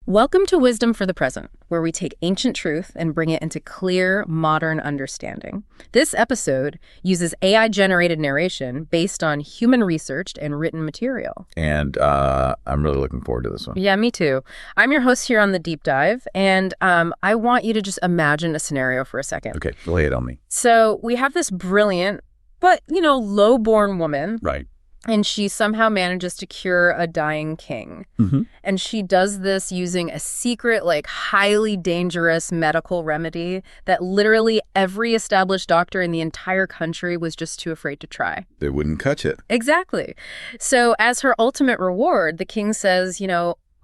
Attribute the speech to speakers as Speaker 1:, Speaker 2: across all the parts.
Speaker 1: Welcome to Wisdom for the Present, where we take ancient truth and bring it into clear, modern understanding. This episode uses AI-generated narration based on human-researched and written material.
Speaker 2: And I'm really looking forward to this one.
Speaker 1: Yeah, me too. I'm your host here on The Deep Dive, and I want you to just imagine a scenario for a second.
Speaker 2: Okay, lay it on me.
Speaker 1: So we have this brilliant, but, low-born woman.
Speaker 2: Right.
Speaker 1: And she somehow manages to cure a dying king.
Speaker 2: Mm-hmm.
Speaker 1: And she does this using a secret, highly dangerous medical remedy that literally every established doctor in the entire country was just too afraid to try.
Speaker 2: They wouldn't catch it.
Speaker 1: Exactly. So as her ultimate reward, the king says,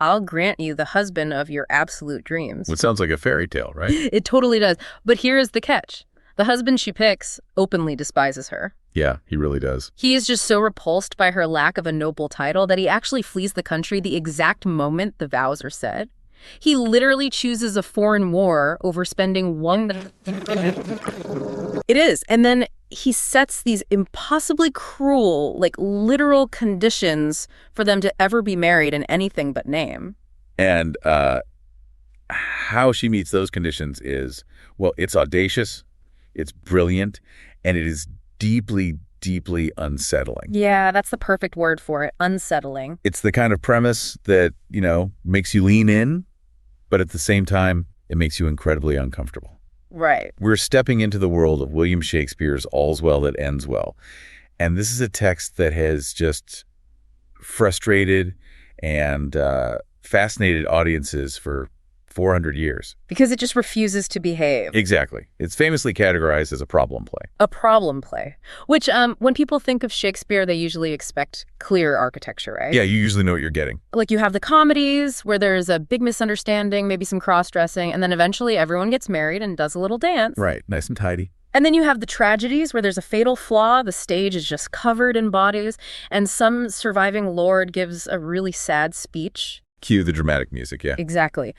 Speaker 1: I'll grant you the husband of your absolute dreams.
Speaker 2: Which sounds like a fairy tale, right?
Speaker 1: It totally does. But here is the catch. The husband she picks openly despises her.
Speaker 2: Yeah, he really does.
Speaker 1: He is just so repulsed by her lack of a noble title that he actually flees the country the exact moment the vows are said. He literally chooses a foreign war over spending one... It is. And then he sets these impossibly cruel, literal conditions for them to ever be married in anything but name.
Speaker 2: And how she meets those conditions is, it's audacious, it's brilliant, and it is deeply, deeply unsettling.
Speaker 1: Yeah, that's the perfect word for it, unsettling.
Speaker 2: It's the kind of premise that, makes you lean in, but at the same time, it makes you incredibly uncomfortable.
Speaker 1: Right.
Speaker 2: We're stepping into the world of William Shakespeare's All's Well That Ends Well. And this is a text that has just frustrated and fascinated audiences for 400 years.
Speaker 1: Because it just refuses to behave.
Speaker 2: Exactly. It's famously categorized as a problem play.
Speaker 1: A problem play. Which, when people think of Shakespeare, they usually expect clear architecture, right?
Speaker 2: Yeah, you usually know what you're getting.
Speaker 1: You have the comedies where there's a big misunderstanding, maybe some cross-dressing, and then eventually everyone gets married and does a little dance.
Speaker 2: Right. Nice and tidy.
Speaker 1: And then you have the tragedies where there's a fatal flaw, the stage is just covered in bodies, and some surviving lord gives a really sad speech.
Speaker 2: Cue the dramatic music, yeah.
Speaker 1: Exactly.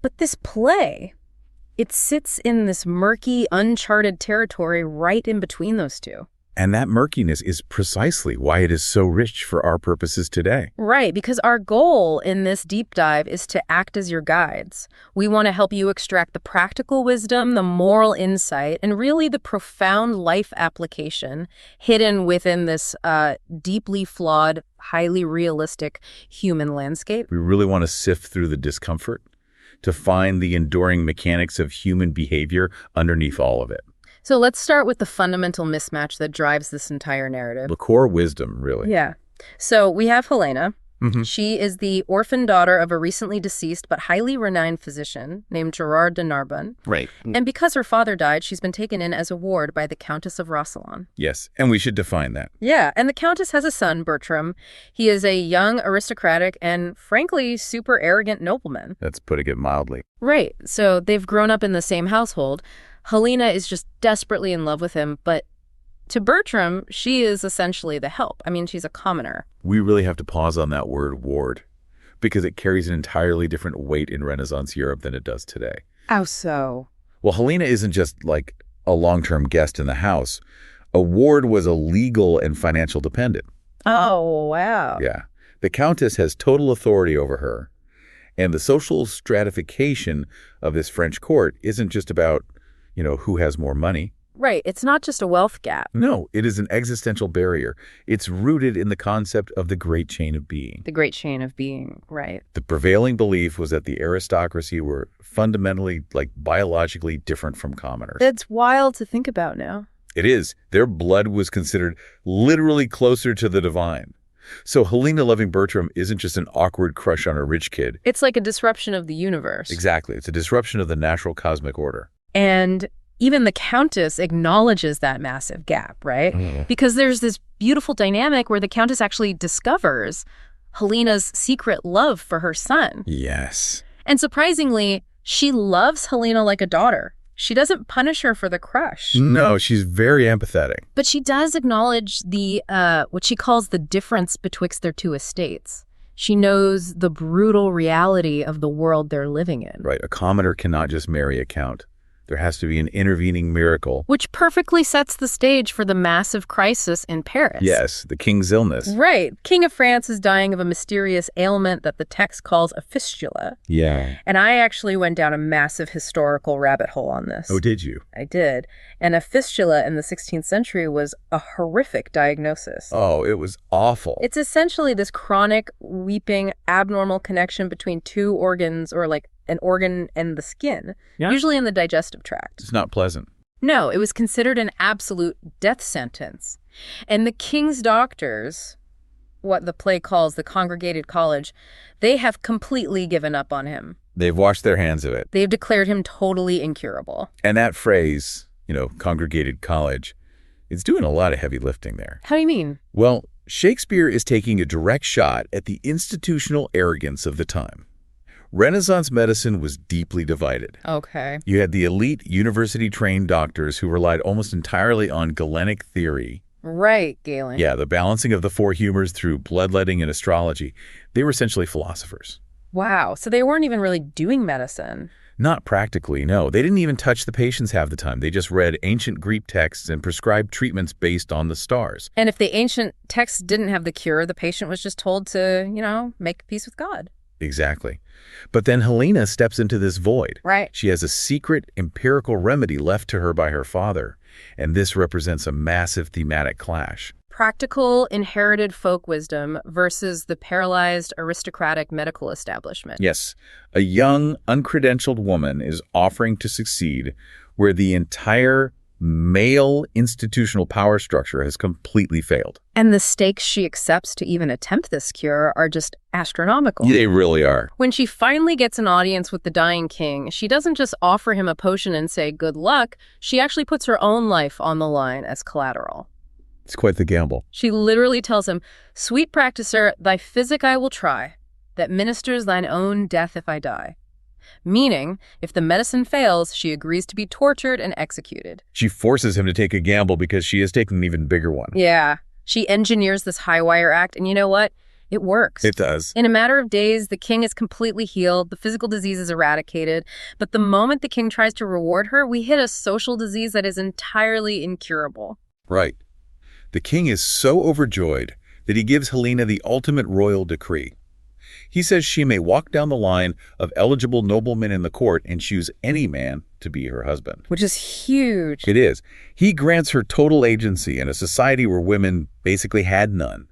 Speaker 1: But this play, it sits in this murky, uncharted territory right in between those two.
Speaker 2: And that murkiness is precisely why it is so rich for our purposes today.
Speaker 1: Right, because our goal in this deep dive is to act as your guides. We want to help you extract the practical wisdom, the moral insight, and really the profound life application hidden within this deeply flawed, highly realistic human landscape.
Speaker 2: We really want to sift through the discomfort to find the enduring mechanics of human behavior underneath all of it.
Speaker 1: So let's start with the fundamental mismatch that drives this entire narrative.
Speaker 2: The core wisdom, really.
Speaker 1: Yeah. So we have Helena.
Speaker 2: Mm-hmm.
Speaker 1: She is the orphan daughter of a recently deceased but highly renowned physician named Gerard de Narbonne.
Speaker 2: Right.
Speaker 1: And because her father died, she's been taken in as a ward by the Countess of Roussillon.
Speaker 2: Yes, and we should define that.
Speaker 1: Yeah, and the Countess has a son, Bertram. He is a young, aristocratic, and frankly, super arrogant nobleman.
Speaker 2: That's putting it mildly.
Speaker 1: Right, so they've grown up in the same household. Helena is just desperately in love with him, but to Bertram, she is essentially the help. I mean, she's a commoner. We
Speaker 2: really have to pause on that word ward because it carries an entirely different weight in Renaissance Europe than it does today.
Speaker 1: How so?
Speaker 2: Well, Helena isn't just like a long-term guest in the house. A ward was a legal and financial dependent.
Speaker 1: Oh, wow.
Speaker 2: Yeah. The Countess has total authority over her. And the social stratification of this French court isn't just about, who has more money.
Speaker 1: Right. It's not just a wealth gap.
Speaker 2: No, it is an existential barrier. It's rooted in the concept of the great chain of being.
Speaker 1: The great chain of being, right.
Speaker 2: The prevailing belief was that the aristocracy were fundamentally, biologically different from commoners.
Speaker 1: It's wild to think about now.
Speaker 2: It is. Their blood was considered literally closer to the divine. So Helena loving Bertram isn't just an awkward crush on a rich kid.
Speaker 1: It's like a disruption of the universe.
Speaker 2: Exactly. It's a disruption of the natural cosmic order.
Speaker 1: And even the Countess acknowledges that massive gap, right?
Speaker 2: Mm.
Speaker 1: Because there's this beautiful dynamic where the Countess actually discovers Helena's secret love for her son.
Speaker 2: Yes.
Speaker 1: And surprisingly, she loves Helena like a daughter. She doesn't punish her for the crush.
Speaker 2: No, she's very empathetic.
Speaker 1: But she does acknowledge the what she calls the difference betwixt their two estates. She knows the brutal reality of the world they're living in.
Speaker 2: Right. A commoner cannot just marry a count. There has to be an intervening miracle.
Speaker 1: Which perfectly sets the stage for the massive crisis in Paris.
Speaker 2: Yes, the king's illness.
Speaker 1: Right. King of France is dying of a mysterious ailment that the text calls a fistula.
Speaker 2: Yeah.
Speaker 1: And I actually went down a massive historical rabbit hole on this.
Speaker 2: Oh, did you?
Speaker 1: I did. And a fistula in the 16th century was a horrific diagnosis.
Speaker 2: Oh, it was awful.
Speaker 1: It's essentially this chronic, weeping, abnormal connection between two organs, or like an organ and the skin, usually in the digestive tract.
Speaker 2: It's not pleasant.
Speaker 1: No, it was considered an absolute death sentence. And the king's doctors, what the play calls the congregated college, they have completely given up on him.
Speaker 2: They've washed their hands of it.
Speaker 1: They've declared him totally incurable.
Speaker 2: And that phrase, congregated college, it's doing a lot of heavy lifting there.
Speaker 1: How do you mean?
Speaker 2: Well, Shakespeare is taking a direct shot at the institutional arrogance of the time. Renaissance medicine was deeply divided.
Speaker 1: Okay.
Speaker 2: You had the elite university-trained doctors who relied almost entirely on Galenic theory.
Speaker 1: Right, Galen.
Speaker 2: Yeah, the balancing of the four humors through bloodletting and astrology. They were essentially philosophers.
Speaker 1: Wow, so they weren't even really doing medicine.
Speaker 2: Not practically, no. They didn't even touch the patients half the time. They just read ancient Greek texts and prescribed treatments based on the stars.
Speaker 1: And if the ancient texts didn't have the cure, the patient was just told to, make peace with God.
Speaker 2: Exactly. But then Helena steps into this void.
Speaker 1: Right.
Speaker 2: She has a secret empirical remedy left to her by her father, and this represents a massive thematic clash.
Speaker 1: Practical, inherited folk wisdom versus the paralyzed, aristocratic medical establishment.
Speaker 2: Yes, a young, uncredentialed woman is offering to succeed where the entire male institutional power structure has completely failed.
Speaker 1: And the stakes she accepts to even attempt this cure are just astronomical.
Speaker 2: They really are.
Speaker 1: When she finally gets an audience with the dying king, she doesn't just offer him a potion and say, good luck. She actually puts her own life on the line as collateral.
Speaker 2: It's quite the gamble.
Speaker 1: She literally tells him, sweet practicer, thy physic I will try, that ministers thine own death if I die. Meaning, if the medicine fails, she agrees to be tortured and executed.
Speaker 2: She forces him to take a gamble because she is taking an even bigger one.
Speaker 1: Yeah. She engineers this high-wire act, and you know what? It works.
Speaker 2: It does.
Speaker 1: In a matter of days, the king is completely healed, the physical disease is eradicated, but the moment the king tries to reward her, we hit a social disease that is entirely incurable.
Speaker 2: Right. The king is so overjoyed that he gives Helena the ultimate royal decree. He says she may walk down the line of eligible noblemen in the court and choose any man to be her husband.
Speaker 1: Which is huge.
Speaker 2: It is. He grants her total agency in a society where women basically had none.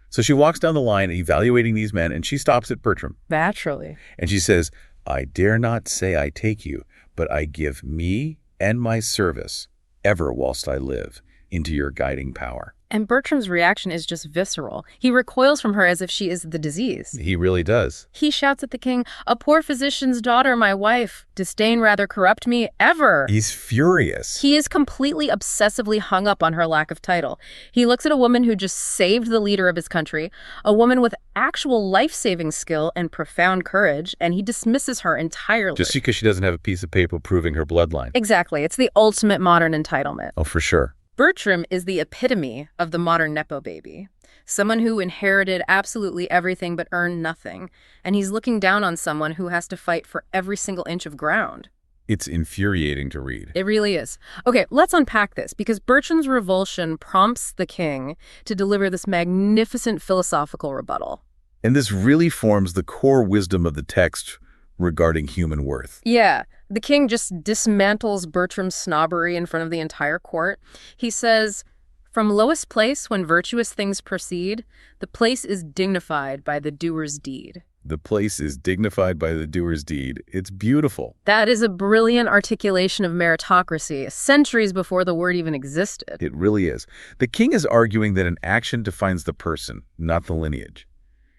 Speaker 2: So she walks down the line evaluating these men, and she stops at Bertram.
Speaker 1: Naturally.
Speaker 2: And she says, I dare not say I take you, but I give me and my service, ever whilst I live, into your guiding power.
Speaker 1: And Bertram's reaction is just visceral. He recoils from her as if she is the disease.
Speaker 2: He really does.
Speaker 1: He shouts at the king, a poor physician's daughter, my wife. Disdain rather corrupt me ever.
Speaker 2: He's furious.
Speaker 1: He is completely obsessively hung up on her lack of title. He looks at a woman who just saved the leader of his country, a woman with actual life-saving skill and profound courage, and he dismisses her entirely.
Speaker 2: Just because she doesn't have a piece of paper proving her bloodline.
Speaker 1: Exactly. It's the ultimate modern entitlement.
Speaker 2: Oh, for sure.
Speaker 1: Bertram is the epitome of the modern Nepo baby. Someone who inherited absolutely everything but earned nothing. And he's looking down on someone who has to fight for every single inch of ground.
Speaker 2: It's infuriating to read.
Speaker 1: It really is. Okay, let's unpack this, because Bertram's revulsion prompts the king to deliver this magnificent philosophical rebuttal.
Speaker 2: And this really forms the core wisdom of the text regarding human worth.
Speaker 1: Yeah. The king just dismantles Bertram's snobbery in front of the entire court. He says, from lowest place when virtuous things proceed, the place is dignified by the doer's deed.
Speaker 2: The place is dignified by the doer's deed. It's beautiful.
Speaker 1: That is a brilliant articulation of meritocracy, centuries before the word even existed.
Speaker 2: It really is. The king is arguing that an action defines the person, not the lineage.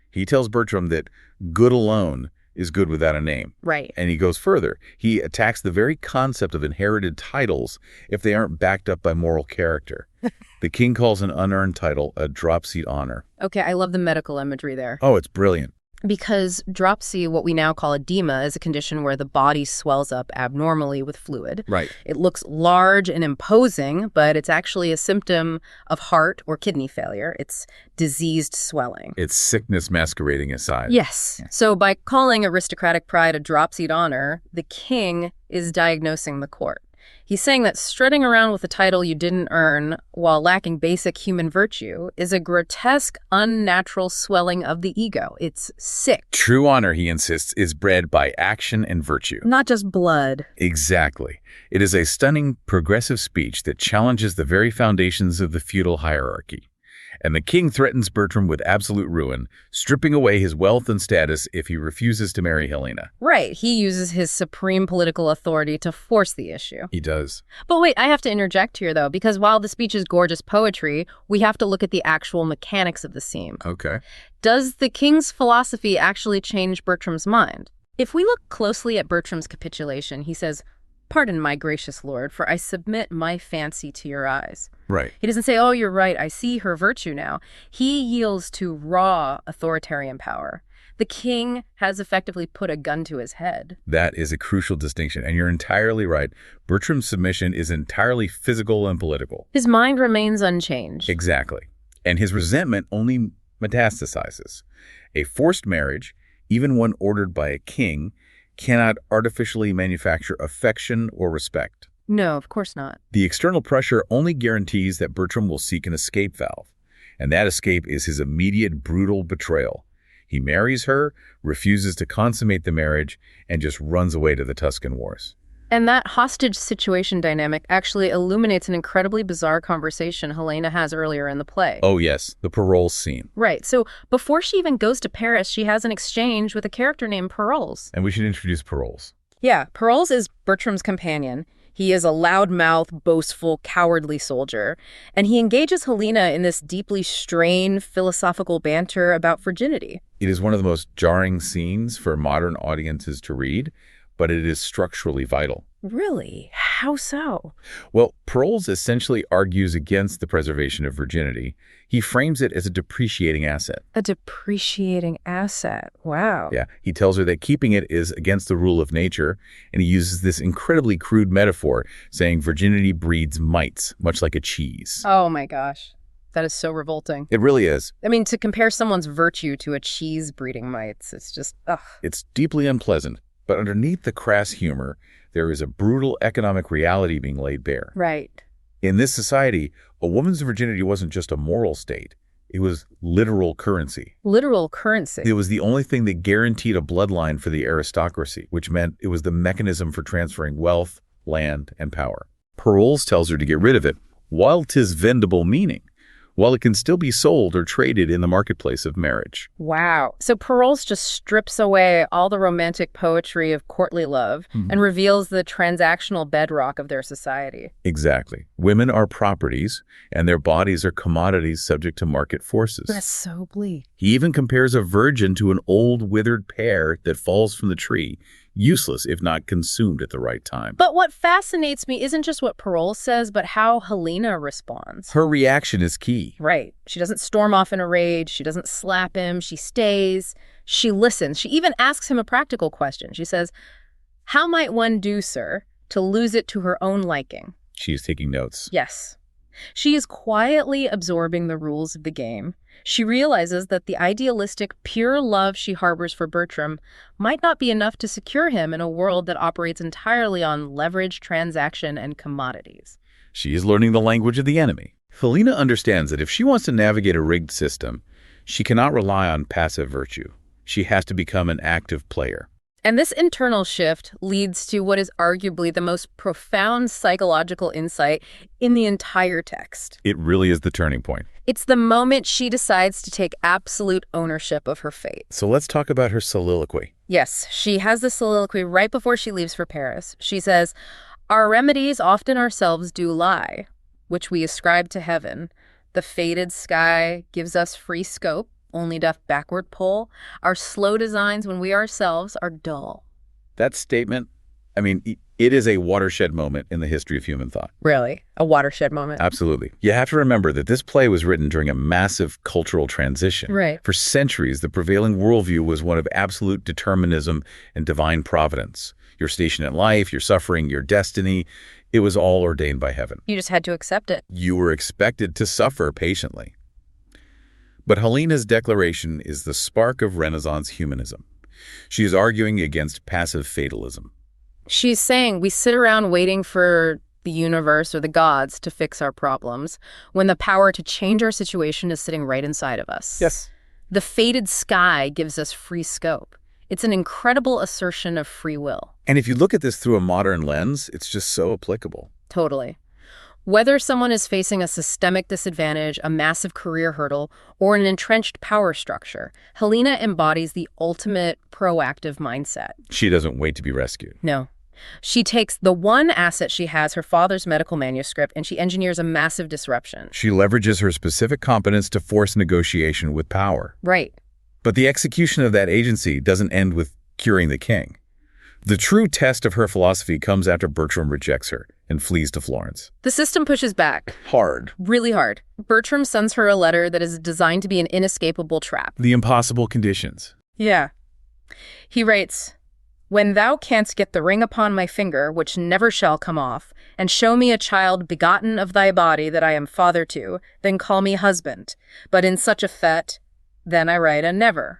Speaker 2: He tells Bertram that good alone is good without a name.
Speaker 1: Right.
Speaker 2: And he goes further. He attacks the very concept of inherited titles if they aren't backed up by moral character. The king calls an unearned title a dropsy honor.
Speaker 1: Okay, I love the medical imagery there.
Speaker 2: Oh, it's brilliant.
Speaker 1: Because dropsy, what we now call edema, is a condition where the body swells up abnormally with fluid.
Speaker 2: Right.
Speaker 1: It looks large and imposing, but it's actually a symptom of heart or kidney failure. It's diseased swelling.
Speaker 2: It's sickness masquerading aside.
Speaker 1: Yes. So by calling aristocratic pride a dropsied honor, the king is diagnosing the court. He's saying that strutting around with a title you didn't earn while lacking basic human virtue is a grotesque, unnatural swelling of the ego. It's sick.
Speaker 2: True honor, he insists, is bred by action and virtue.
Speaker 1: Not just blood.
Speaker 2: Exactly. It is a stunning, progressive speech that challenges the very foundations of the feudal hierarchy. And the king threatens Bertram with absolute ruin, stripping away his wealth and status if he refuses to marry Helena.
Speaker 1: Right. He uses his supreme political authority to force the issue.
Speaker 2: He does.
Speaker 1: But wait, I have to interject here, though, because while the speech is gorgeous poetry, we have to look at the actual mechanics of the scene.
Speaker 2: Okay.
Speaker 1: Does the king's philosophy actually change Bertram's mind? If we look closely at Bertram's capitulation, he says, "Pardon, my gracious lord, for I submit my fancy to your eyes."
Speaker 2: Right.
Speaker 1: He doesn't say, "Oh, you're right, I see her virtue now." He yields to raw authoritarian power. The king has effectively put a gun to his head.
Speaker 2: That is a crucial distinction, and you're entirely right. Bertram's submission is entirely physical and political.
Speaker 1: His mind remains unchanged.
Speaker 2: Exactly. And his resentment only metastasizes. A forced marriage, even one ordered by a king, cannot artificially manufacture affection or respect.
Speaker 1: No, of course not.
Speaker 2: The external pressure only guarantees that Bertram will seek an escape valve, and that escape is his immediate brutal betrayal. He marries her, refuses to consummate the marriage, and just runs away to the Tuscan Wars.
Speaker 1: And that hostage situation dynamic actually illuminates an incredibly bizarre conversation Helena has earlier in the play.
Speaker 2: Oh yes, the parole scene.
Speaker 1: Right. So before she even goes to Paris, she has an exchange with a character named Paroles.
Speaker 2: And we should introduce Paroles.
Speaker 1: Yeah, Paroles is Bertram's companion. He is a loudmouth, boastful, cowardly soldier, and he engages Helena in this deeply strained philosophical banter about virginity.
Speaker 2: It is one of the most jarring scenes for modern audiences to read, but it is structurally vital.
Speaker 1: Really? How so?
Speaker 2: Well, Paroles essentially argues against the preservation of virginity. He frames it as a depreciating asset.
Speaker 1: A depreciating asset. Wow.
Speaker 2: Yeah, he tells her that keeping it is against the rule of nature, and he uses this incredibly crude metaphor, saying virginity breeds mites, much like a cheese.
Speaker 1: Oh my gosh. That is so revolting.
Speaker 2: It really is.
Speaker 1: I mean, to compare someone's virtue to a cheese breeding mites, it's just, ugh.
Speaker 2: It's deeply unpleasant, but underneath the crass humor, there is a brutal economic reality being laid bare.
Speaker 1: Right.
Speaker 2: In this society, a woman's virginity wasn't just a moral state. It was literal currency.
Speaker 1: Literal currency.
Speaker 2: It was the only thing that guaranteed a bloodline for the aristocracy, which meant it was the mechanism for transferring wealth, land, and power. Paroles tells her to get rid of it, while 'tis vendible meaning, while it can still be sold or traded in the marketplace of marriage.
Speaker 1: Wow. So Paroles just strips away all the romantic poetry of courtly love and reveals the transactional bedrock of their society.
Speaker 2: Exactly. Women are properties, and their bodies are commodities subject to market forces.
Speaker 1: That's so bleak.
Speaker 2: He even compares a virgin to an old withered pear that falls from the tree, useless if not consumed at the right time.
Speaker 1: But what fascinates me isn't just what Paroles says, but how Helena responds.
Speaker 2: Her reaction is key.
Speaker 1: Right. She doesn't storm off in a rage. She doesn't slap him. She stays. She listens. She even asks him a practical question. She says, "How might one do, sir, to lose it to her own liking?"
Speaker 2: She is taking notes.
Speaker 1: Yes. She is quietly absorbing the rules of the game. She realizes that the idealistic, pure love she harbors for Bertram might not be enough to secure him in a world that operates entirely on leverage, transaction, and commodities.
Speaker 2: She is learning the language of the enemy. Helena understands that if she wants to navigate a rigged system, she cannot rely on passive virtue. She has to become an active player.
Speaker 1: And this internal shift leads to what is arguably the most profound psychological insight in the entire text.
Speaker 2: It really is the turning point.
Speaker 1: It's the moment she decides to take absolute ownership of her fate.
Speaker 2: So let's talk about her soliloquy.
Speaker 1: Yes, she has the soliloquy right before she leaves for Paris. She says, "Our remedies often ourselves do lie, which we ascribe to heaven. The fated sky gives us free scope, only doth backward pull. Our slow designs when we ourselves are dull."
Speaker 2: That statement, it is a watershed moment in the history of human thought.
Speaker 1: Really? A watershed moment?
Speaker 2: Absolutely. You have to remember that this play was written during a massive cultural transition.
Speaker 1: Right.
Speaker 2: For centuries, the prevailing worldview was one of absolute determinism and divine providence. Your station in life, your suffering, your destiny, it was all ordained by heaven.
Speaker 1: You just had to accept it.
Speaker 2: You were expected to suffer patiently. But Helena's declaration is the spark of Renaissance humanism. She is arguing against passive fatalism.
Speaker 1: She's saying we sit around waiting for the universe or the gods to fix our problems when the power to change our situation is sitting right inside of us.
Speaker 2: Yes.
Speaker 1: The fated sky gives us free scope. It's an incredible assertion of free will.
Speaker 2: And if you look at this through a modern lens, it's just so applicable.
Speaker 1: Totally. Whether someone is facing a systemic disadvantage, a massive career hurdle, or an entrenched power structure, Helena embodies the ultimate proactive mindset.
Speaker 2: She doesn't wait to be rescued.
Speaker 1: No. She takes the one asset she has, her father's medical manuscript, and she engineers a massive disruption.
Speaker 2: She leverages her specific competence to force negotiation with power.
Speaker 1: Right.
Speaker 2: But the execution of that agency doesn't end with curing the king. The true test of her philosophy comes after Bertram rejects her and flees to Florence.
Speaker 1: The system pushes back.
Speaker 2: Hard.
Speaker 1: Really hard. Bertram sends her a letter that is designed to be an inescapable trap.
Speaker 2: The impossible conditions.
Speaker 1: Yeah. He writes, "When thou canst get the ring upon my finger, which never shall come off, and show me a child begotten of thy body that I am father to, then call me husband. But in such a fete, then I write a never."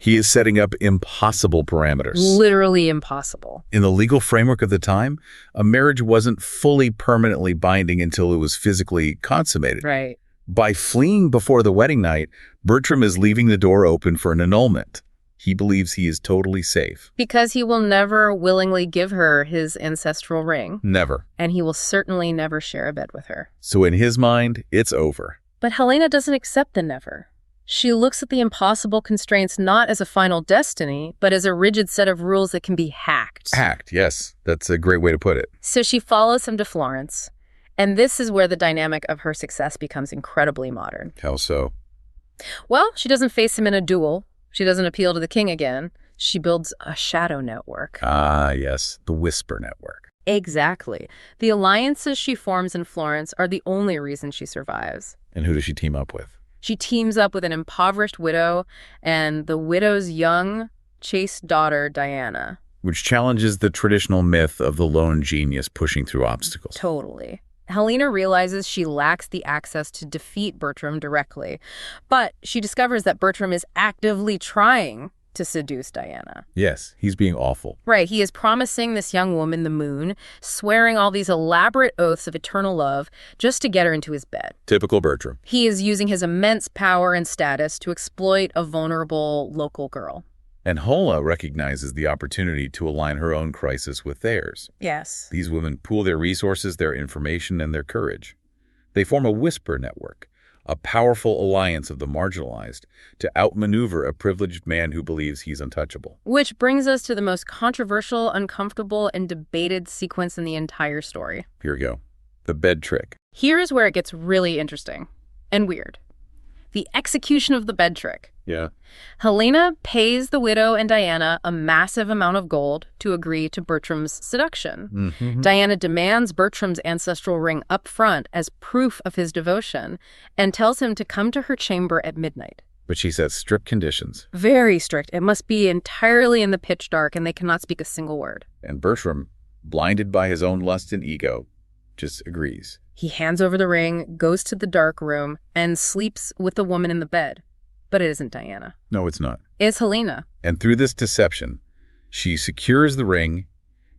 Speaker 2: He is setting up impossible parameters.
Speaker 1: Literally impossible.
Speaker 2: In the legal framework of the time, a marriage wasn't fully permanently binding until it was physically consummated.
Speaker 1: Right.
Speaker 2: By fleeing before the wedding night, Bertram is leaving the door open for an annulment. He believes he is totally safe.
Speaker 1: Because he will never willingly give her his ancestral ring.
Speaker 2: Never.
Speaker 1: And he will certainly never share a bed with her.
Speaker 2: So in his mind, it's over.
Speaker 1: But Helena doesn't accept the never. She looks at the impossible constraints not as a final destiny, but as a rigid set of rules that can be hacked.
Speaker 2: Hacked, yes. That's a great way to put it.
Speaker 1: So she follows him to Florence. And this is where the dynamic of her success becomes incredibly modern.
Speaker 2: How so?
Speaker 1: Well, she doesn't face him in a duel. She doesn't appeal to the king again. She builds a shadow network.
Speaker 2: Ah, yes. The Whisper Network.
Speaker 1: Exactly. The alliances she forms in Florence are the only reason she survives.
Speaker 2: And who does she team up with?
Speaker 1: She teams up with an impoverished widow and the widow's young, chaste daughter, Diana.
Speaker 2: Which challenges the traditional myth of the lone genius pushing through obstacles.
Speaker 1: Totally. Helena realizes she lacks the access to defeat Bertram directly, but she discovers that Bertram is actively trying to seduce Diana.
Speaker 2: Yes, he's being awful.
Speaker 1: Right, he is promising this young woman the moon, swearing all these elaborate oaths of eternal love just to get her into his bed.
Speaker 2: Typical Bertram.
Speaker 1: He is using his immense power and status to exploit a vulnerable local girl.
Speaker 2: And Helena recognizes the opportunity to align her own crisis with theirs.
Speaker 1: Yes.
Speaker 2: These women pool their resources, their information, and their courage. They form a whisper network, a powerful alliance of the marginalized, to outmaneuver a privileged man who believes he's untouchable.
Speaker 1: Which brings us to the most controversial, uncomfortable, and debated sequence in the entire story.
Speaker 2: Here we go. The bed trick.
Speaker 1: Here is where it gets really interesting and weird. The execution of the bed trick.
Speaker 2: Yeah.
Speaker 1: Helena pays the widow and Diana a massive amount of gold to agree to Bertram's seduction.
Speaker 2: Mm-hmm.
Speaker 1: Diana demands Bertram's ancestral ring up front as proof of his devotion and tells him to come to her chamber at midnight.
Speaker 2: But she sets strict conditions.
Speaker 1: Very strict. It must be entirely in the pitch dark and they cannot speak a single word.
Speaker 2: And Bertram, blinded by his own lust and ego, just agrees.
Speaker 1: He hands over the ring, goes to the dark room, and sleeps with the woman in the bed. But it isn't Diana.
Speaker 2: No, it's not.
Speaker 1: It's Helena.
Speaker 2: And through this deception, she secures the ring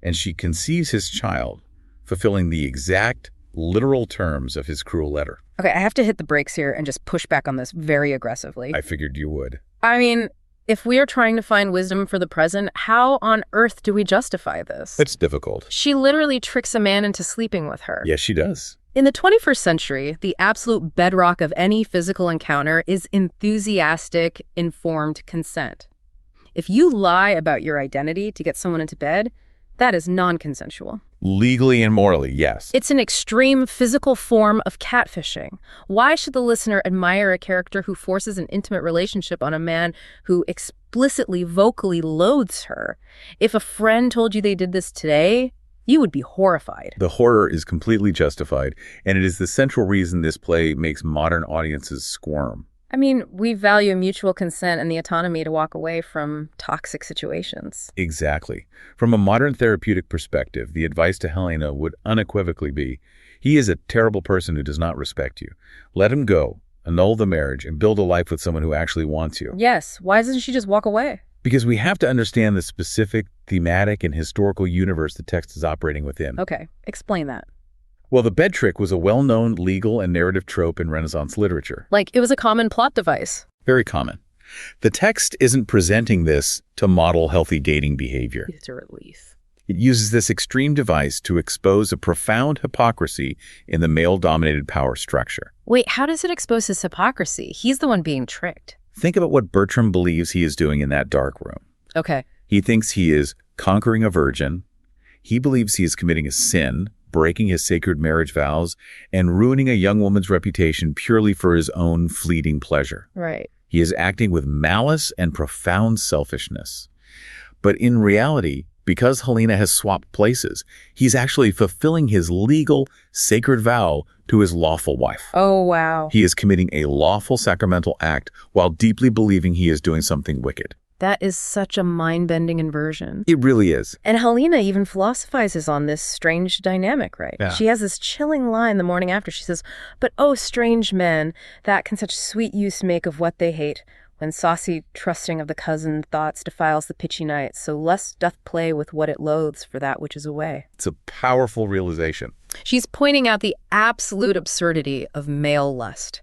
Speaker 2: and she conceives his child, fulfilling the exact, literal terms of his cruel letter.
Speaker 1: Okay, I have to hit the brakes here and just push back on this very aggressively.
Speaker 2: I figured you would.
Speaker 1: I mean, if we are trying to find wisdom for the present, how on earth do we justify this?
Speaker 2: It's difficult.
Speaker 1: She literally tricks a man into sleeping with her.
Speaker 2: Yes, she does.
Speaker 1: In the 21st century, the absolute bedrock of any physical encounter is enthusiastic, informed consent. If you lie about your identity to get someone into bed, that is non-consensual.
Speaker 2: Legally and morally, yes.
Speaker 1: It's an extreme physical form of catfishing. Why should the listener admire a character who forces an intimate relationship on a man who explicitly, vocally loathes her? If a friend told you they did this today, you would be horrified.
Speaker 2: The horror is completely justified, and it is the central reason this play makes modern audiences squirm.
Speaker 1: I mean, we value mutual consent and the autonomy to walk away from toxic situations.
Speaker 2: Exactly. From a modern therapeutic perspective, the advice to Helena would unequivocally be, he is a terrible person who does not respect you. Let him go, annul the marriage, and build a life with someone who actually wants you.
Speaker 1: Yes. Why doesn't she just walk away?
Speaker 2: Because we have to understand the specific thematic and historical universe the text is operating within.
Speaker 1: Okay, explain that.
Speaker 2: Well, the bed trick was a well-known legal and narrative trope in Renaissance literature.
Speaker 1: Like, it was a common plot device.
Speaker 2: Very common. The text isn't presenting this to model healthy dating behavior.
Speaker 1: Literally.
Speaker 2: It uses this extreme device to expose a profound hypocrisy in the male-dominated power structure.
Speaker 1: Wait, how does it expose his hypocrisy? He's the one being tricked.
Speaker 2: Think about what Bertram believes he is doing in that dark room.
Speaker 1: Okay.
Speaker 2: He thinks he is conquering a virgin. He believes he is committing a sin, breaking his sacred marriage vows, and ruining a young woman's reputation purely for his own fleeting pleasure.
Speaker 1: Right.
Speaker 2: He is acting with malice and profound selfishness. But in reality, because Helena has swapped places, he's actually fulfilling his legal, sacred vow to his lawful wife.
Speaker 1: Oh, wow.
Speaker 2: He is committing a lawful sacramental act while deeply believing he is doing something wicked.
Speaker 1: That is such a mind-bending inversion.
Speaker 2: It really is.
Speaker 1: And Helena even philosophizes on this strange dynamic, right?
Speaker 2: Yeah.
Speaker 1: She has this chilling line the morning after. She says, "But oh, strange men, that can such sweet use make of what they hate. When saucy trusting of the cousin thoughts defiles the pitchy night, so lust doth play with what it loathes for that which is away."
Speaker 2: It's a powerful realization.
Speaker 1: She's pointing out the absolute absurdity of male lust.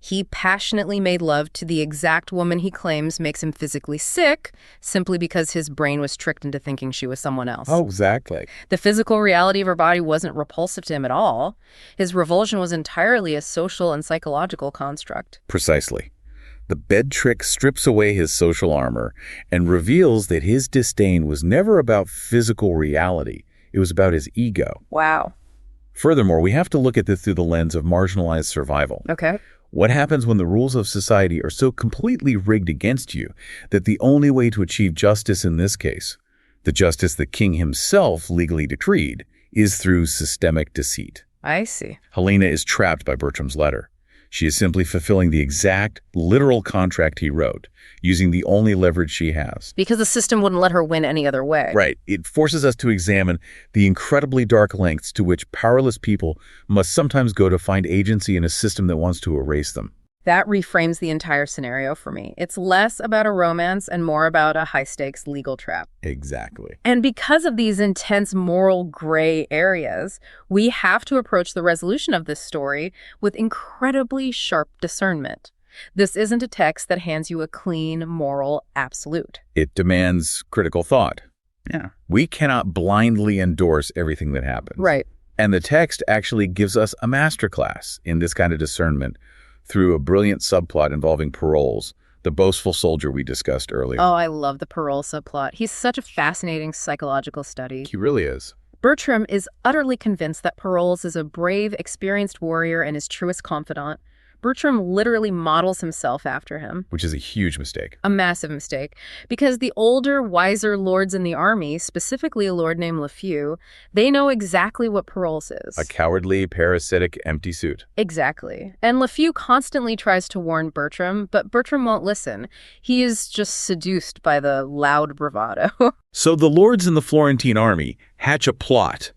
Speaker 1: He passionately made love to the exact woman he claims makes him physically sick simply because his brain was tricked into thinking she was someone else.
Speaker 2: Oh, exactly.
Speaker 1: The physical reality of her body wasn't repulsive to him at all. His revulsion was entirely a social and psychological construct.
Speaker 2: Precisely. The bed trick strips away his social armor and reveals that his disdain was never about physical reality. It was about his ego.
Speaker 1: Wow.
Speaker 2: Furthermore, we have to look at this through the lens of marginalized survival.
Speaker 1: Okay.
Speaker 2: What happens when the rules of society are so completely rigged against you that the only way to achieve justice in this case, the justice the king himself legally decreed, is through systemic deceit?
Speaker 1: I see.
Speaker 2: Helena is trapped by Bertram's letter. She is simply fulfilling the exact, literal contract he wrote, using the only leverage she has.
Speaker 1: Because the system wouldn't let her win any other way.
Speaker 2: Right. It forces us to examine the incredibly dark lengths to which powerless people must sometimes go to find agency in a system that wants to erase them.
Speaker 1: That reframes the entire scenario for me. It's less about a romance and more about a high-stakes legal trap.
Speaker 2: Exactly.
Speaker 1: And because of these intense moral gray areas, we have to approach the resolution of this story with incredibly sharp discernment. This isn't a text that hands you a clean, moral absolute.
Speaker 2: It demands critical thought. Yeah. We cannot blindly endorse everything that happens.
Speaker 1: Right.
Speaker 2: And the text actually gives us a masterclass in this kind of discernment through a brilliant subplot involving Paroles, the boastful soldier we discussed earlier.
Speaker 1: Oh, I love the Parole subplot. He's such a fascinating psychological study.
Speaker 2: He really is.
Speaker 1: Bertram is utterly convinced that Paroles is a brave, experienced warrior and his truest confidant. Bertram literally models himself after him.
Speaker 2: Which is a huge mistake.
Speaker 1: A massive mistake. Because the older, wiser lords in the army, specifically a lord named Lefw, they know exactly what Paroles is.
Speaker 2: A cowardly, parasitic, empty suit.
Speaker 1: Exactly. And Lefw constantly tries to warn Bertram, but Bertram won't listen. He is just seduced by the loud bravado.
Speaker 2: So the lords in the Florentine army hatch a plot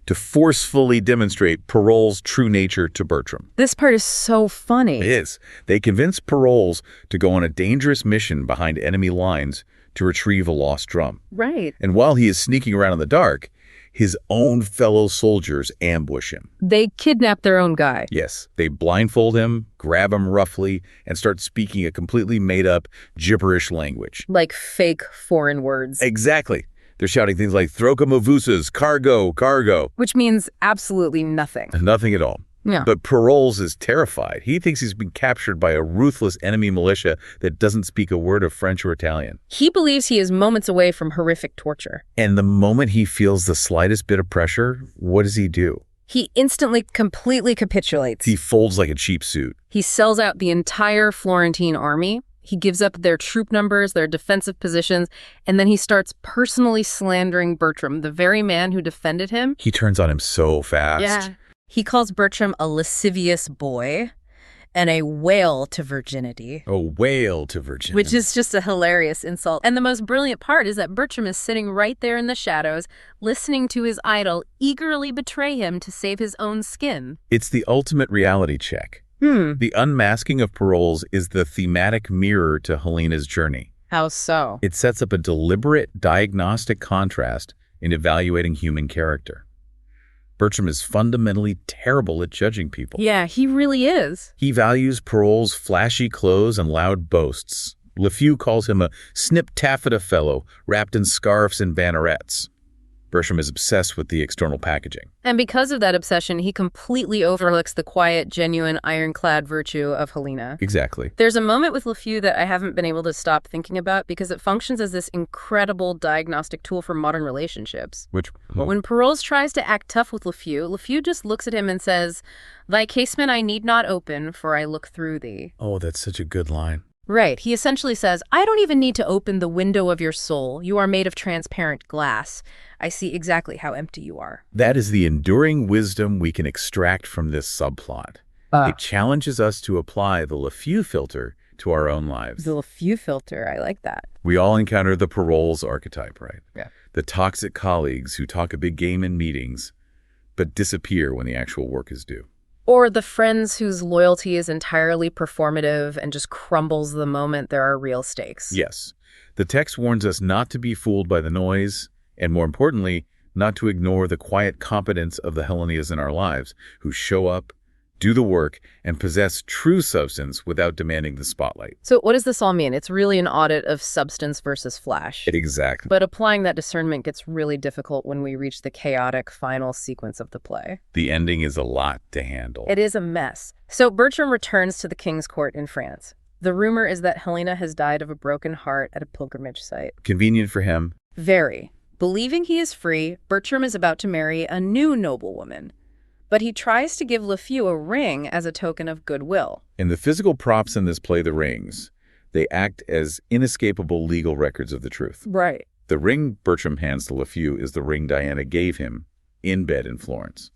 Speaker 2: to forcefully demonstrate Paroles' true nature to Bertram.
Speaker 1: This part is so funny.
Speaker 2: It is. They convince Paroles to go on a dangerous mission behind enemy lines to retrieve a lost drum.
Speaker 1: Right.
Speaker 2: And while he is sneaking around in the dark, his own fellow soldiers ambush him.
Speaker 1: They kidnap their own guy.
Speaker 2: Yes, they blindfold him, grab him roughly, and start speaking a completely made-up, gibberish language.
Speaker 1: Like fake foreign words.
Speaker 2: Exactly. They're shouting things like "Throcamavusas, cargo, cargo."
Speaker 1: Which means absolutely nothing.
Speaker 2: Nothing at all.
Speaker 1: Yeah.
Speaker 2: But Paroles is terrified. He thinks he's been captured by a ruthless enemy militia that doesn't speak a word of French or Italian.
Speaker 1: He believes he is moments away from horrific torture.
Speaker 2: And the moment he feels the slightest bit of pressure, what does he do?
Speaker 1: He instantly, completely capitulates.
Speaker 2: He folds like a cheap suit.
Speaker 1: He sells out the entire Florentine army. He gives up their troop numbers, their defensive positions, and then he starts personally slandering Bertram, the very man who defended him.
Speaker 2: He turns on him so fast.
Speaker 1: Yeah. He calls Bertram a lascivious boy and a whale to virginity.
Speaker 2: A whale to virginity.
Speaker 1: Which is just a hilarious insult. And the most brilliant part is that Bertram is sitting right there in the shadows, listening to his idol eagerly betray him to save his own skin.
Speaker 2: It's the ultimate reality check. The unmasking of Paroles is the thematic mirror to Helena's journey.
Speaker 1: How so?
Speaker 2: It sets up a deliberate diagnostic contrast in evaluating human character. Bertram is fundamentally terrible at judging people.
Speaker 1: Yeah, he really is.
Speaker 2: He values Parol's flashy clothes and loud boasts. Lefw calls him a snip taffeta fellow wrapped in scarves and bannerets. Bertram is obsessed with the external packaging.
Speaker 1: And because of that obsession, he completely overlooks the quiet, genuine, ironclad virtue of Helena.
Speaker 2: Exactly.
Speaker 1: There's a moment with Lefw that I haven't been able to stop thinking about because it functions as this incredible diagnostic tool for modern relationships. When Parolles tries to act tough with Lefw just looks at him and says, "Thy casement I need not open, for I look through thee."
Speaker 2: Oh, that's such a good line.
Speaker 1: Right. He essentially says, "I don't even need to open the window of your soul. You are made of transparent glass. I see exactly how empty you are."
Speaker 2: That is the enduring wisdom we can extract from this subplot. It challenges us to apply the Lefw filter to our own lives.
Speaker 1: The Lefw filter, I like that.
Speaker 2: We all encounter the Parolles archetype, right?
Speaker 1: Yeah.
Speaker 2: The toxic colleagues who talk a big game in meetings, but disappear when the actual work is due.
Speaker 1: Or the friends whose loyalty is entirely performative and just crumbles the moment there are real stakes.
Speaker 2: Yes. The text warns us not to be fooled by the noise, and more importantly, not to ignore the quiet competence of the Helenas in our lives, who show up, do the work, and possess true substance without demanding the spotlight.
Speaker 1: So what does this all mean? It's really an audit of substance versus flash.
Speaker 2: Exactly.
Speaker 1: But applying that discernment gets really difficult when we reach the chaotic final sequence of the play.
Speaker 2: The ending is a lot to handle.
Speaker 1: It is a mess. So Bertram returns to the king's court in France. The rumor is that Helena has died of a broken heart at a pilgrimage site.
Speaker 2: Convenient for him.
Speaker 1: Very. Believing he is free, Bertram is about to marry a new noblewoman. But he tries to give Lefw a ring as a token of goodwill.
Speaker 2: And the physical props in this play, the rings, they act as inescapable legal records of the truth.
Speaker 1: Right.
Speaker 2: The ring Bertram hands to Lefw is the ring Diana gave him in bed in Florence.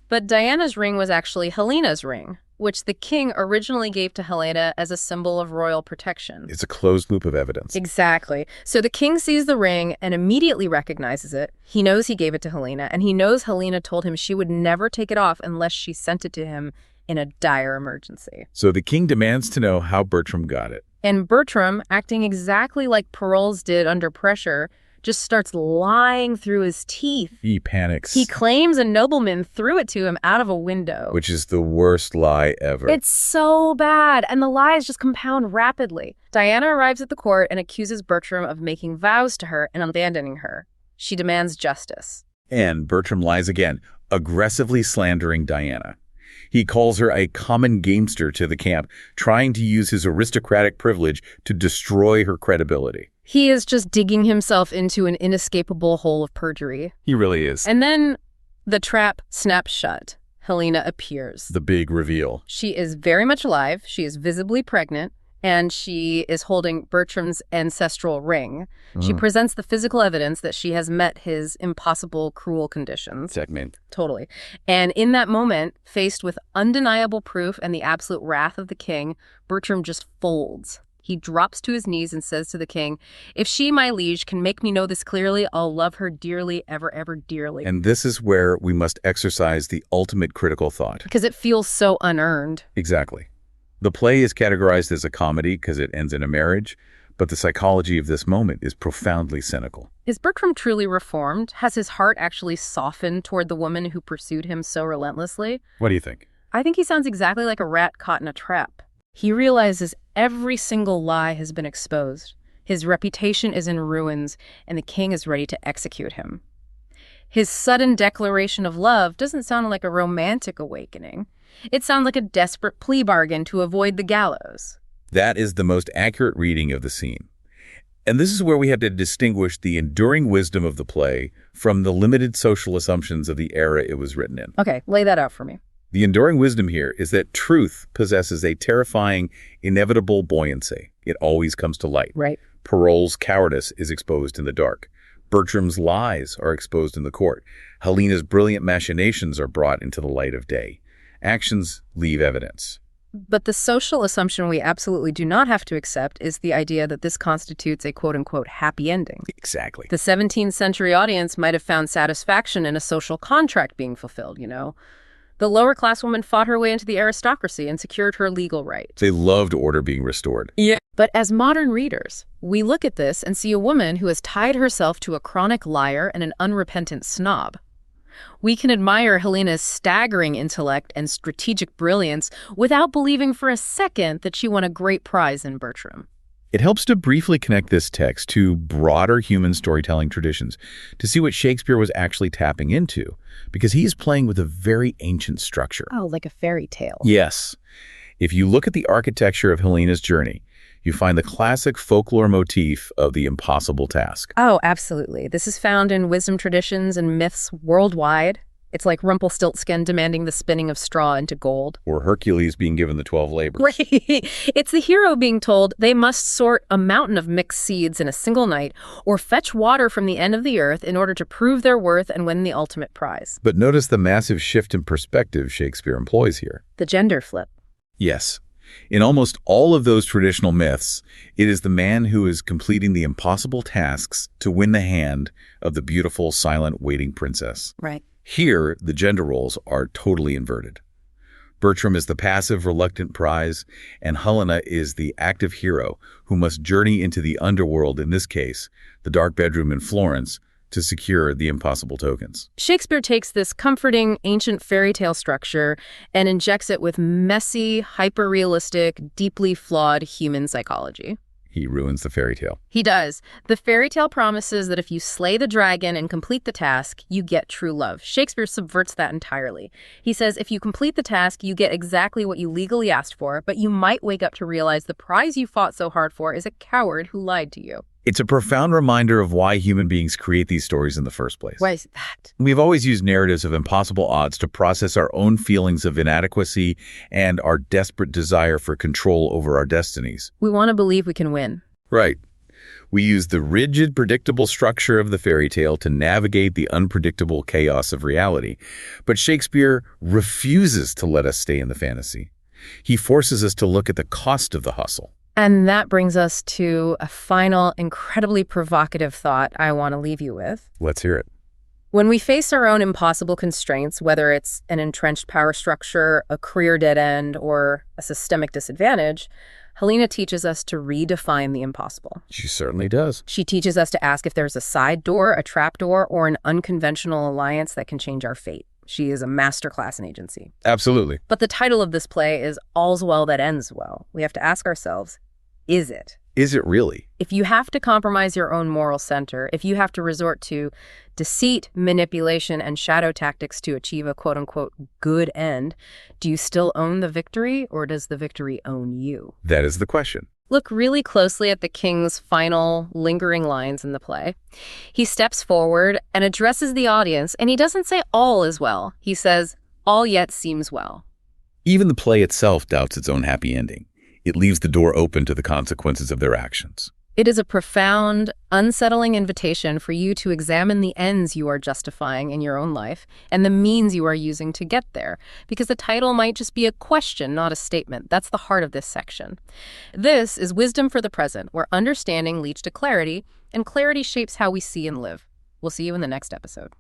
Speaker 1: But Diana's ring was actually Helena's ring, which the king originally gave to Helena as a symbol of royal protection.
Speaker 2: It's a closed loop of evidence.
Speaker 1: Exactly. So the king sees the ring and immediately recognizes it. He knows he gave it to Helena, and he knows Helena told him she would never take it off unless she sent it to him in a dire emergency.
Speaker 2: So the king demands to know how Bertram got it.
Speaker 1: And Bertram, acting exactly like Parolles did under pressure, just starts lying through his teeth.
Speaker 2: He panics.
Speaker 1: He claims a nobleman threw it to him out of a window.
Speaker 2: Which is the worst lie ever.
Speaker 1: It's so bad, and the lies just compound rapidly. Diana arrives at the court and accuses Bertram of making vows to her and abandoning her. She demands justice.
Speaker 2: And Bertram lies again, aggressively slandering Diana. He calls her a common gamester to the camp, trying to use his aristocratic privilege to destroy her credibility.
Speaker 1: He is just digging himself into an inescapable hole of perjury.
Speaker 2: He really is.
Speaker 1: And then the trap snaps shut. Helena appears.
Speaker 2: The big reveal.
Speaker 1: She is very much alive. She is visibly pregnant, and she is holding Bertram's ancestral ring. She presents the physical evidence that she has met his impossible, cruel conditions.
Speaker 2: Segment.
Speaker 1: Totally. And in that moment, faced with undeniable proof and the absolute wrath of the king, Bertram just folds. He drops to his knees and says to the king, "If she, my liege, can make me know this clearly, I'll love her dearly, ever, ever dearly."
Speaker 2: And this is where we must exercise the ultimate critical thought.
Speaker 1: Because it feels so unearned.
Speaker 2: Exactly. The play is categorized as a comedy because it ends in a marriage, but the psychology of this moment is profoundly cynical.
Speaker 1: Is Bertram truly reformed? Has his heart actually softened toward the woman who pursued him so relentlessly?
Speaker 2: What do you think?
Speaker 1: I think he sounds exactly like a rat caught in a trap. He realizes every single lie has been exposed. His reputation is in ruins, and the king is ready to execute him. His sudden declaration of love doesn't sound like a romantic awakening. It sounds like a desperate plea bargain to avoid the gallows.
Speaker 2: That is the most accurate reading of the scene. And this is where we have to distinguish the enduring wisdom of the play from the limited social assumptions of the era it was written in.
Speaker 1: Okay, lay that out for me.
Speaker 2: The enduring wisdom here is that truth possesses a terrifying, inevitable buoyancy. It always comes to light.
Speaker 1: Right.
Speaker 2: Parolles' cowardice is exposed in the dark. Bertram's lies are exposed in the court. Helena's brilliant machinations are brought into the light of day. Actions leave evidence.
Speaker 1: But the social assumption we absolutely do not have to accept is the idea that this constitutes a quote-unquote happy ending.
Speaker 2: Exactly.
Speaker 1: The 17th century audience might have found satisfaction in a social contract being fulfilled, you know. The lower-class woman fought her way into the aristocracy and secured her legal rights.
Speaker 2: They loved order being restored.
Speaker 1: Yeah. But as modern readers, we look at this and see a woman who has tied herself to a chronic liar and an unrepentant snob. We can admire Helena's staggering intellect and strategic brilliance without believing for a second that she won a great prize in Bertram.
Speaker 2: It helps to briefly connect this text to broader human storytelling traditions to see what Shakespeare was actually tapping into, because he is playing with a very ancient structure.
Speaker 1: Oh, like a fairy tale.
Speaker 2: Yes. If you look at the architecture of Helena's journey, you find the classic folklore motif of the impossible task.
Speaker 1: Oh, absolutely. This is found in wisdom traditions and myths worldwide. It's like Rumpelstiltskin demanding the spinning of straw into gold.
Speaker 2: Or Hercules being given the 12 labors.
Speaker 1: Right. It's the hero being told they must sort a mountain of mixed seeds in a single night or fetch water from the end of the earth in order to prove their worth and win the ultimate prize.
Speaker 2: But notice the massive shift in perspective Shakespeare employs here.
Speaker 1: The gender flip.
Speaker 2: Yes. In almost all of those traditional myths, it is the man who is completing the impossible tasks to win the hand of the beautiful, silent, waiting princess.
Speaker 1: Right.
Speaker 2: Here, the gender roles are totally inverted. Bertram is the passive, reluctant prize, and Helena is the active hero who must journey into the underworld, in this case, the dark bedroom in Florence, to secure the impossible tokens.
Speaker 1: Shakespeare takes this comforting ancient fairy tale structure and injects it with messy, hyper-realistic, deeply flawed human psychology.
Speaker 2: He ruins the fairy tale.
Speaker 1: He does. The fairy tale promises that if you slay the dragon and complete the task, you get true love. Shakespeare subverts that entirely. He says if you complete the task, you get exactly what you legally asked for, but you might wake up to realize the prize you fought so hard for is a coward who lied to you.
Speaker 2: It's a profound reminder of why human beings create these stories in the first place.
Speaker 1: Why is that?
Speaker 2: We've always used narratives of impossible odds to process our own feelings of inadequacy and our desperate desire for control over our destinies.
Speaker 1: We want to believe we can win.
Speaker 2: Right. We use the rigid, predictable structure of the fairy tale to navigate the unpredictable chaos of reality. But Shakespeare refuses to let us stay in the fantasy. He forces us to look at the cost of the hustle.
Speaker 1: And that brings us to a final, incredibly provocative thought I want to leave you with.
Speaker 2: Let's hear it.
Speaker 1: When we face our own impossible constraints, whether it's an entrenched power structure, a career dead end, or a systemic disadvantage, Helena teaches us to redefine the impossible.
Speaker 2: She certainly does.
Speaker 1: She teaches us to ask if there's a side door, a trap door, or an unconventional alliance that can change our fate. She is a masterclass in agency.
Speaker 2: Absolutely.
Speaker 1: But the title of this play is All's Well That Ends Well. We have to ask ourselves, is it?
Speaker 2: Is it really?
Speaker 1: If you have to compromise your own moral center, if you have to resort to deceit, manipulation, and shadow tactics to achieve a quote-unquote good end, do you still own the victory, or does the victory own you?
Speaker 2: That is the question.
Speaker 1: Look really closely at the king's final, lingering lines in the play. He steps forward and addresses the audience, and he doesn't say all is well. He says, all yet seems well.
Speaker 2: Even the play itself doubts its own happy ending. It leaves the door open to the consequences of their actions.
Speaker 1: It is a profound, unsettling invitation for you to examine the ends you are justifying in your own life and the means you are using to get there, because the title might just be a question, not a statement. That's the heart of this section. This is Wisdom for the Present, where understanding leads to clarity, and clarity shapes how we see and live. We'll see you in the next episode.